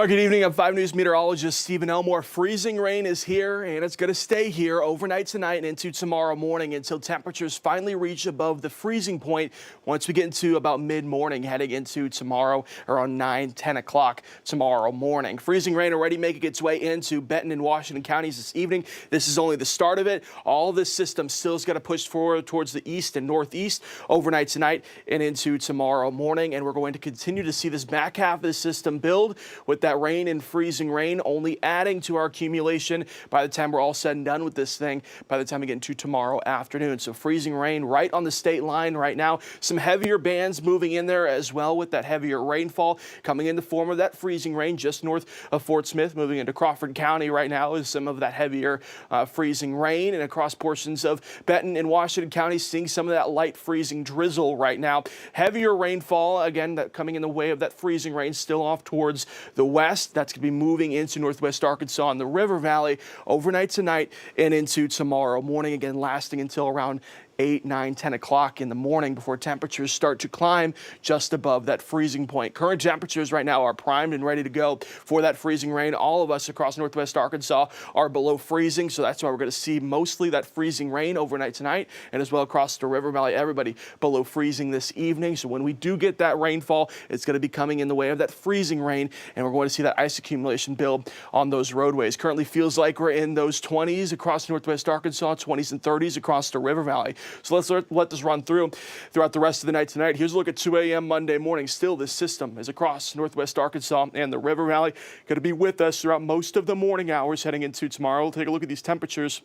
Well, good evening. I'm 5 News meteorologist Stephen Elmore. Freezing rain is here, and it's going to stay here overnight tonight and into tomorrow morning until temperatures finally reach above the freezing point once we get into about mid-morning, heading into tomorrow around 10 o'clock tomorrow morning. Freezing rain already making its way into Benton and Washington counties this evening. This is only the start of it. All this system still has got to push forward towards the east and northeast overnight tonight and into tomorrow morning, and we're going to continue to see this back half of the system build with that rain and freezing rain only adding to our accumulation by the time we're all said and done with this thing by the time we get into tomorrow afternoon. So freezing rain right on the state line right now. Some heavier bands moving in there as well with that heavier rainfall coming in the form of that freezing rain just north of Fort Smith, moving into Crawford County right now is some of that heavier freezing rain, and across portions of Benton and Washington counties seeing some of that light freezing drizzle right now. Heavier rainfall again that coming in the way of that freezing rain still off towards the west. That's going to be moving into northwest Arkansas and the River Valley overnight tonight and into tomorrow morning, again lasting until around 8, 9, 10 o'clock in the morning before temperatures start to climb just above that freezing point. Current temperatures right now are primed and ready to go for that freezing rain. All of us across northwest Arkansas are below freezing, so that's why we're going to see mostly that freezing rain overnight tonight, and as well across the River Valley, everybody below freezing this evening. So when we do get that rainfall, it's going to be coming in the way of that freezing rain, and we're going to see that ice accumulation build on those roadways. Currently feels like we're in those 20s across northwest Arkansas, 20s and 30s across the River Valley. So let's let this run throughout the rest of the night tonight. Here's a look at 2 a.m. Monday morning. Still, this system is across northwest Arkansas and the River Valley. Going to be with us throughout most of the morning hours heading into tomorrow. We'll take a look at these temperatures.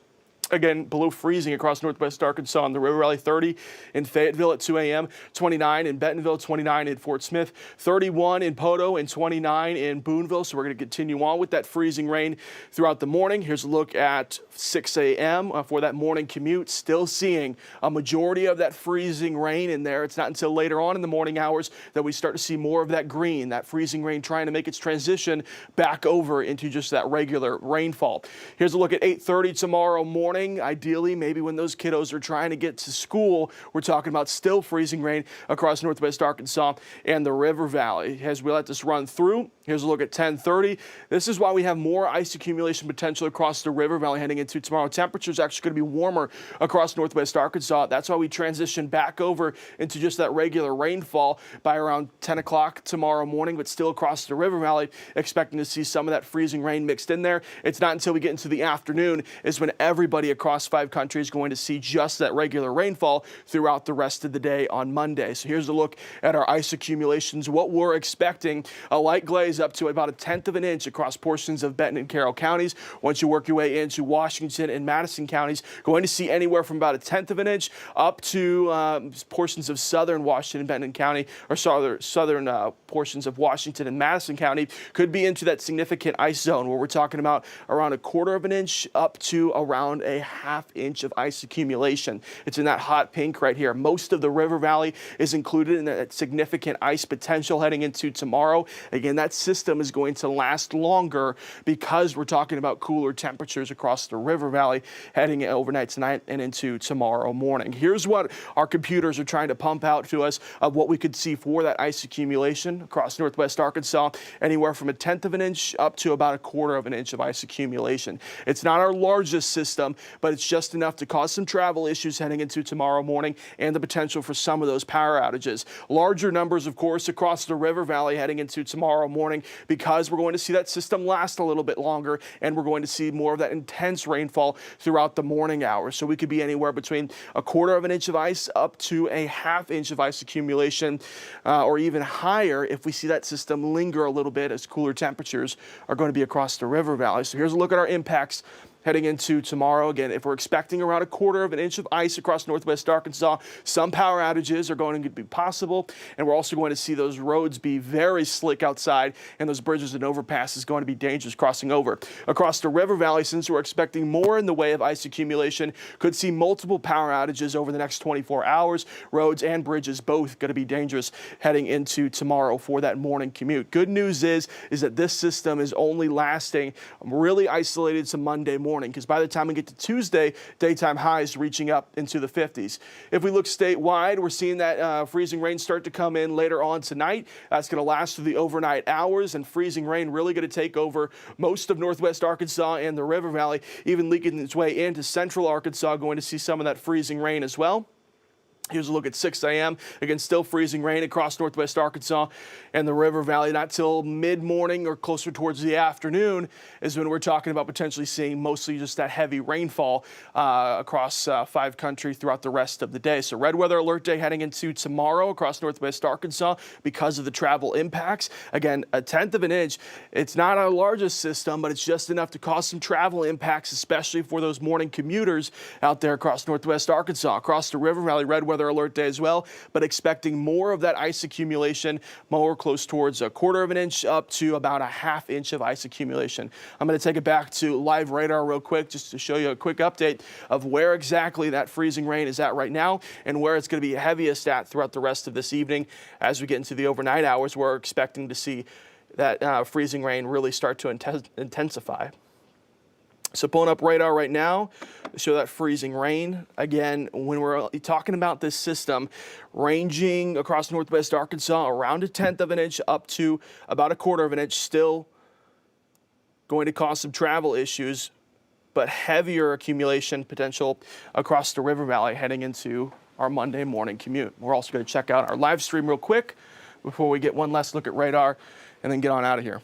Again, below freezing across northwest Arkansas and the River Valley, 30 in Fayetteville at 2 a.m., 29 in Bentonville, 29 in Fort Smith, 31 in Poto, and 29 in Boonville. So we're going to continue on with that freezing rain throughout the morning. Here's a look at 6 a.m. For that morning commute. Still seeing a majority of that freezing rain in there. It's not until later on in the morning hours that we start to see more of that green, that freezing rain trying to make its transition back over into just that regular rainfall. Here's a look at 8:30 tomorrow morning. Ideally, maybe when those kiddos are trying to get to school, we're talking about still freezing rain across northwest Arkansas and the River Valley. As we let this run through, here's a look at 10:30. This is why we have more ice accumulation potential across the River Valley heading into tomorrow. Temperatures actually going to be warmer across northwest Arkansas. That's why we transition back over into just that regular rainfall by around 10 o'clock tomorrow morning, but still across the River Valley, expecting to see some of that freezing rain mixed in there. It's not until we get into the afternoon is when everybody across 5 countries is going to see just that regular rainfall throughout the rest of the day on Monday. So here's a look at our ice accumulations. What we're expecting, a light glaze up to about 1/10 of an inch across portions of Benton and Carroll counties. Once you work your way into Washington and Madison counties, going to see anywhere from about 1/10 of an inch up to portions of southern Washington and Benton County, or southern portions of Washington and Madison County could be into that significant ice zone where we're talking about around 1/4 of an inch up to around a 1/2 inch of ice accumulation. It's in that hot pink right here. Most of the River Valley is included in that significant ice potential heading into tomorrow. Again, that system is going to last longer because we're talking about cooler temperatures across the River Valley heading overnight tonight and into tomorrow morning. Here's what our computers are trying to pump out to us of what we could see for that ice accumulation across northwest Arkansas, anywhere from 1/10 of an inch up to about 1/4 of an inch of ice accumulation. It's not our largest system, but it's just enough to cause some travel issues heading into tomorrow morning and the potential for some of those power outages. Larger numbers, of course, across the River Valley heading into tomorrow morning because we're going to see that system last a little bit longer and we're going to see more of that intense rainfall throughout the morning hours. So we could be anywhere between 1/4 of an inch of ice up to a 1/2 inch of ice accumulation or even higher if we see that system linger a little bit as cooler temperatures are going to be across the River Valley. So here's a look at our impacts heading into tomorrow. Again, if we're expecting around 1/4 of an inch of ice across northwest Arkansas, some power outages are going to be possible, and we're also going to see those roads be very slick outside, and those bridges and overpasses going to be dangerous crossing over. Across the River Valley, since we're expecting more in the way of ice accumulation, could see multiple power outages over the next 24 hours. Roads and bridges both going to be dangerous heading into tomorrow for that morning commute. Good news is that this system is only lasting really isolated to Monday morning. morning, because by the time we get to Tuesday, daytime highs reaching up into the 50s. If we look statewide, we're seeing that freezing rain start to come in later on tonight. That's going to last through the overnight hours, and freezing rain really going to take over most of northwest Arkansas and the River Valley, even leaking its way into central Arkansas. Going to see some of that freezing rain as well. Here's a look at 6 a.m. Again, still freezing rain across northwest Arkansas and the River Valley. Not till mid-morning or closer towards the afternoon is when we're talking about potentially seeing mostly just that heavy rainfall across 5 country throughout the rest of the day. So red weather alert day heading into tomorrow across northwest Arkansas because of the travel impacts. Again, 1/10 of an inch. It's not our largest system, but it's just enough to cause some travel impacts, especially for those morning commuters out there across northwest Arkansas. Across the River Valley, red weather alert day as well, but expecting more of that ice accumulation, more close towards 1/4 of an inch up to about 1/2 inch of ice accumulation. I'm going to take it back to live radar real quick just to show you a quick update of where exactly that freezing rain is at right now and where it's going to be heaviest at throughout the rest of this evening. As we get into the overnight hours, we're expecting to see that freezing rain really start to intensify. So pulling up radar right now to show that freezing rain. Again, when we're talking about this system ranging across northwest Arkansas around 1/10 of an inch up to about 1/4 of an inch, still going to cause some travel issues, but heavier accumulation potential across the River Valley heading into our Monday morning commute. We're also going to check out our live stream real quick before we get one last look at radar and then get on out of here.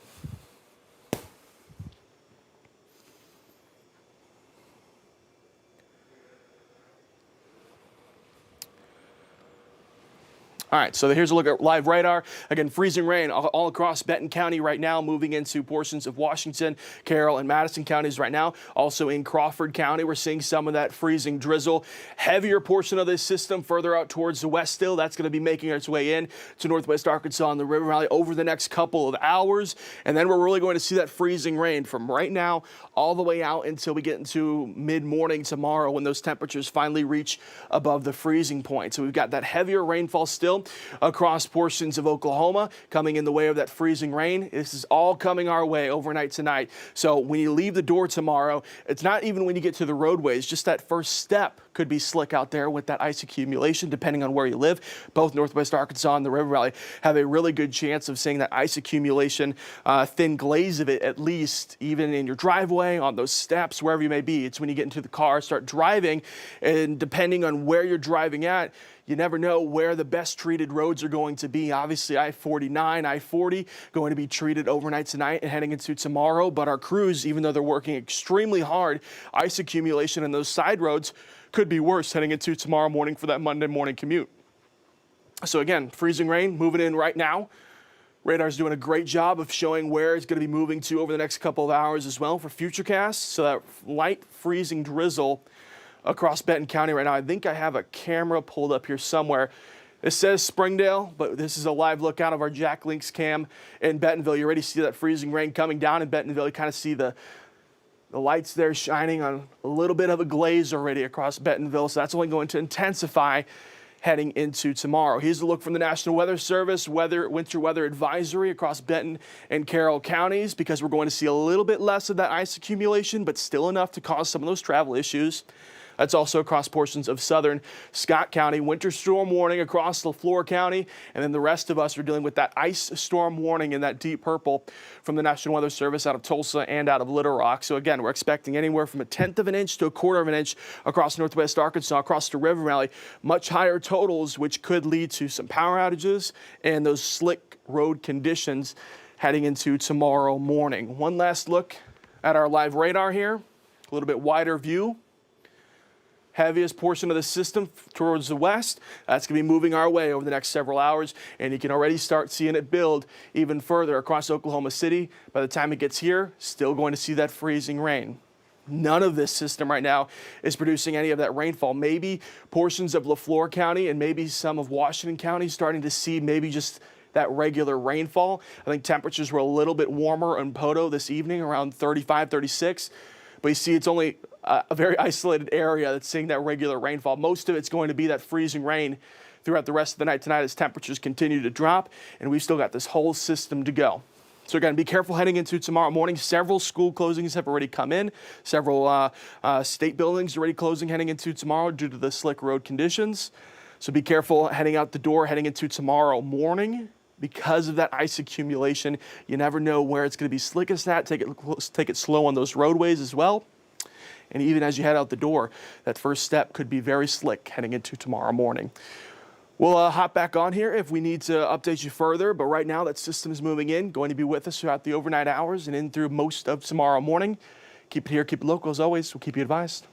All right, so here's a look at live radar. Again, freezing rain all across Benton County right now, moving into portions of Washington, Carroll, and Madison counties right now. Also in Crawford County, we're seeing some of that freezing drizzle. Heavier portion of this system further out towards the west still. That's going to be making its way in to northwest Arkansas and the River Valley over the next couple of hours. And then we're really going to see that freezing rain from right now all the way out until we get into mid-morning tomorrow when those temperatures finally reach above the freezing point. So we've got that heavier rainfall still across portions of Oklahoma coming in the way of that freezing rain. This is all coming our way overnight tonight. So when you leave the door tomorrow, it's not even when you get to the roadways, just that first step could be slick out there with that ice accumulation depending on where you live. Both northwest Arkansas and the River Valley have a really good chance of seeing that ice accumulation, thin glaze of it at least, even in your driveway, on those steps, wherever you may be. It's when you get into the car, start driving, and depending on where you're driving at, you never know where the best treated roads are going to be. Obviously, I-49, I-40 going to be treated overnight tonight and heading into tomorrow. But our crews, even though they're working extremely hard, ice accumulation in those side roads could be worse heading into tomorrow morning for that Monday morning commute. So again, freezing rain moving in right now. Radar's doing a great job of showing where it's going to be moving to over the next couple of hours as well for Futurecast. So that light freezing drizzle across Benton County right now. I think I have a camera pulled up here somewhere. It says Springdale, but this is a live look out of our Jack Links cam in Bentonville. You already see that freezing rain coming down in Bentonville. You kind of see the lights there shining on a little bit of a glaze already across Bentonville. So that's only going to intensify heading into tomorrow. Here's a look from the National Weather Service winter weather advisory across Benton and Carroll counties, because we're going to see a little bit less of that ice accumulation, but still enough to cause some of those travel issues. That's also across portions of southern Scott County. Winter storm warning across LaFleur County. And then the rest of us are dealing with that ice storm warning in that deep purple from the National Weather Service out of Tulsa and out of Little Rock. So again, we're expecting anywhere from 1/10 of an inch to 1/4 of an inch across northwest Arkansas, across the River Valley. Much higher totals, which could lead to some power outages and those slick road conditions heading into tomorrow morning. One last look at our live radar here. A little bit wider view. Heaviest portion of the system towards the west. That's going to be moving our way over the next several hours, and you can already start seeing it build even further across Oklahoma City. By the time it gets here, still going to see that freezing rain. None of this system right now is producing any of that rainfall. Maybe portions of LaFleur County and maybe some of Washington County starting to see maybe just that regular rainfall. I think temperatures were a little bit warmer in Poto this evening, around 35, 36. But you see, it's only a very isolated area that's seeing that regular rainfall. Most of it's going to be that freezing rain throughout the rest of the night tonight as temperatures continue to drop, and we've still got this whole system to go. So again, be careful heading into tomorrow morning. Several school closings have already come in. Several state buildings already closing heading into tomorrow due to the slick road conditions. So be careful heading out the door heading into tomorrow morning because of that ice accumulation. You never know where it's going to be slickest at. Take it slow on those roadways as well. And even as you head out the door, that first step could be very slick heading into tomorrow morning. We'll hop back on here if we need to update you further, but right now that system is moving in, going to be with us throughout the overnight hours and in through most of tomorrow morning. Keep it here, keep it local as always. We'll keep you advised.